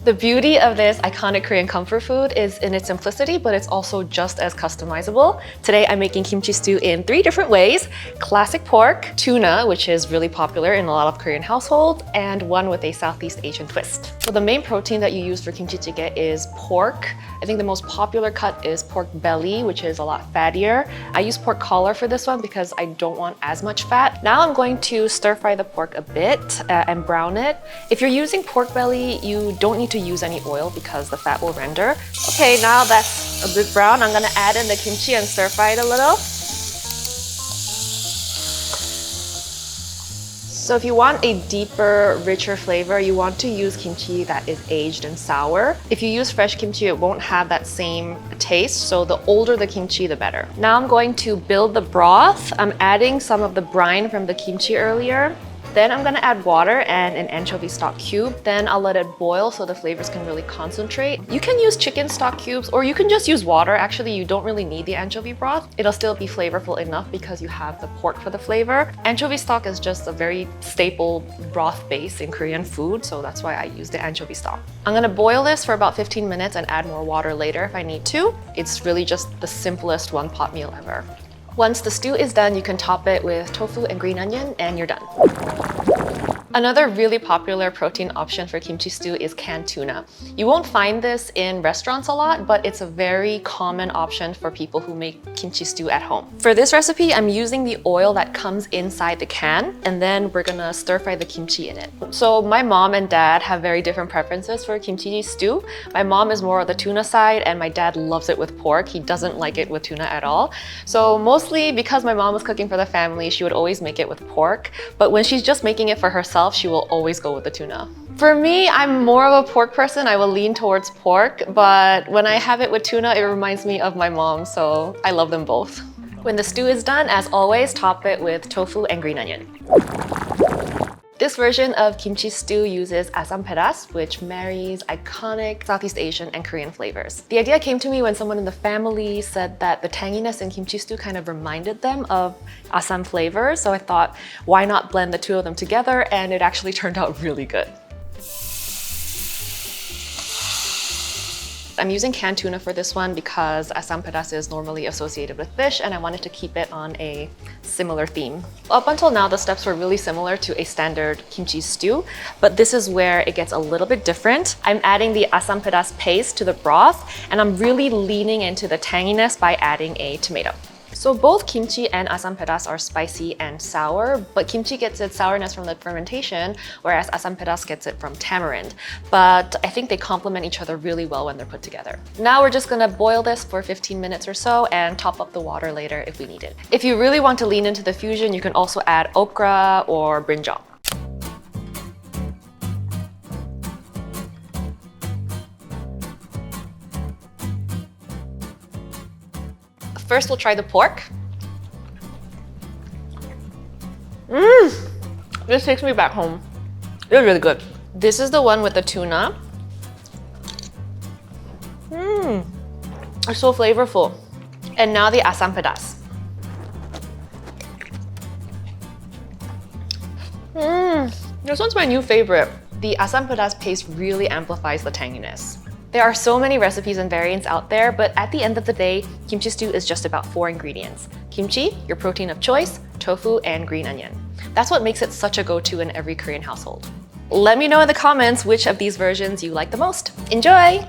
The beauty of this iconic Korean comfort food is in its simplicity, but it's also just as customizable. Today, I'm making kimchi stew in 3 different ways. Classic pork, tuna, which is really popular in a lot of Korean households, and one with a Southeast Asian twist. So the main protein that you use for kimchi jjigae is pork. I think the most popular cut is pork belly, which is a lot fattier. I use pork collar for this one because I don't want as much fat. Now I'm going to stir fry the pork a bit and brown it. If you're using pork belly, you don't need to use any oil because the fat will render. Okay, now that's a bit brown. I'm gonna add in the kimchi and stir fry it a little. So if you want a deeper, richer flavor, you want to use kimchi that is aged and sour. If you use fresh kimchi, it won't have that same taste, so the older the kimchi, the better. Now I'm going to build the broth. I'm adding some of the brine from the kimchi earlier. Then I'm gonna add water and an anchovy stock cube. Then I'll let it boil so the flavors can really concentrate. You can use chicken stock cubes or you can just use water. Actually, you don't really need the anchovy broth. It'll still be flavorful enough because you have the pork for the flavor. Anchovy stock is just a very staple broth base in Korean food, so that's why I use the anchovy stock. I'm gonna boil this for about 15 minutes and add more water later if I need to. It's really just the simplest one-pot meal ever. Once the stew is done, you can top it with tofu and green onion and you're done. Another really popular protein option for kimchi stew is canned tuna. You won't find this in restaurants a lot, but it's a very common option for people who make kimchi stew at home. For this recipe, I'm using the oil that comes inside the can, and then we're gonna stir fry the kimchi in it. So my mom and dad have very different preferences for kimchi stew. My mom is more on the tuna side, and my dad loves it with pork. He doesn't like it with tuna at all. So mostly because my mom was cooking for the family, she would always make it with pork, but when she's just making it for herself, she will always go with the tuna. For me, I'm more of a pork person. I will lean towards pork, but when I have it with tuna, it reminds me of my mom, so I love them both. When the stew is done, as always, top it with tofu and green onion. This version of kimchi stew uses asam pedas, which marries iconic Southeast Asian and Korean flavors. The idea came to me when someone in the family said that the tanginess in kimchi stew kind of reminded them of asam flavor, so I thought, why not blend the two of them together? And it actually turned out really good. I'm using canned tuna for this one because asam pedas is normally associated with fish and I wanted to keep it on a similar theme. Up until now, the steps were really similar to a standard kimchi stew, but this is where it gets a little bit different. I'm adding the asam pedas paste to the broth and I'm really leaning into the tanginess by adding a tomato. So both kimchi and asam pedas are spicy and sour, but kimchi gets its sourness from the fermentation, whereas asam pedas gets it from tamarind. But I think they complement each other really well when they're put together. Now we're just gonna boil this for 15 minutes or so and top up the water later if we need it. If you really want to lean into the fusion, you can also add okra or brinjal. First, we'll try the pork. This takes me back home. It's really good. This is the one with the tuna. It's so flavorful. And now the asam pedas. This one's my new favorite. The asam pedas paste really amplifies the tanginess. There are so many recipes and variants out there, but at the end of the day, kimchi stew is just about 4 ingredients. Kimchi, your protein of choice, tofu, and green onion. That's what makes it such a go-to in every Korean household. Let me know in the comments which of these versions you like the most. Enjoy!